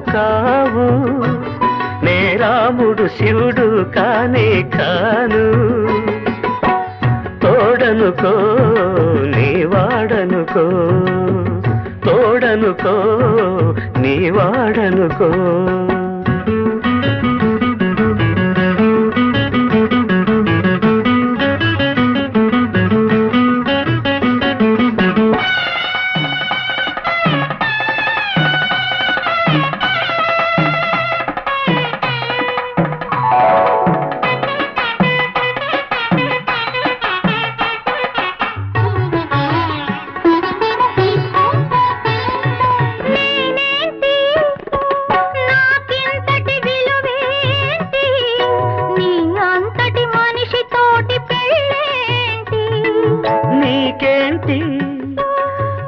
కావు నే రాముడు శివుడు కానే కాను తోడనుకో నీ వాడనుకో తోడనుకో నీ వాడనుకో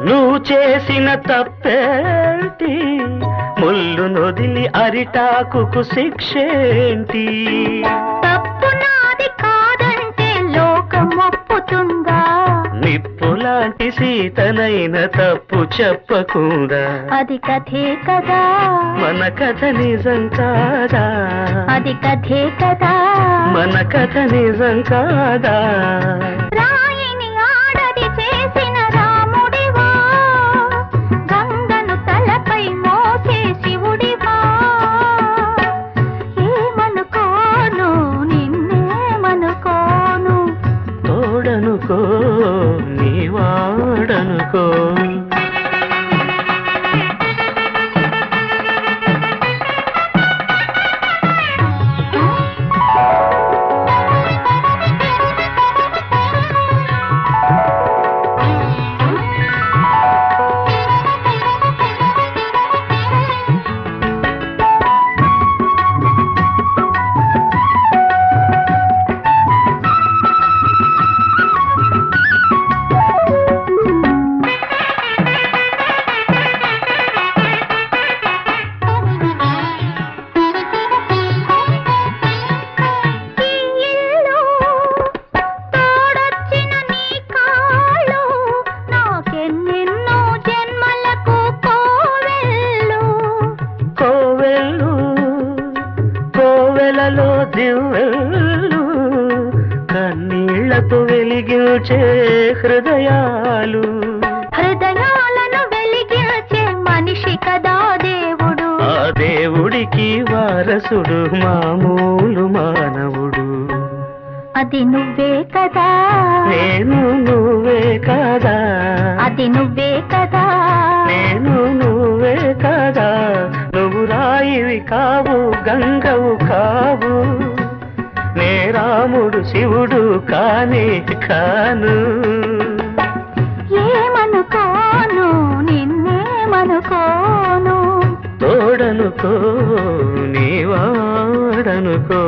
నువ్వు చేసిన తప్పేంటి ముళ్ళు నొదిలి అరిటాకుకు శిక్షేంటి తప్పు నాది కాదంటే లోకం ఒప్పుతుందా నిప్పులాంటి సీతనైన తప్పు చెప్పకుండా అది కథే కదా మన కథ నిజం కాదా అది కథే కదా మన కథ నిజం కాదా రాయిని ఆడది చేసిన రాముడివా గంగను తలపై మోసే శివుడివా ఏమనుకోను నిన్నేమనుకోను తోడనుకో నీ వాడనుకో దివ్వెలు కన్నీళ్లతో వెలిగించే హృదయాలు హృదయాలను వెలిగించే మనిషి కదా దేవుడు ఆ దేవుడికి వారసుడు మామూలు మానవుడు అది నువ్వే కదా నేను నువ్వే కదా అది నువ్వే కదా నేను నువ్వే కదా నువ్వు రాయివి కావు గంగవు కావు నే రాముడు శివుడు కానే కాను ఏమనుకోను నిన్నేమనుకోను తోడనుకో నీ వాడనుకో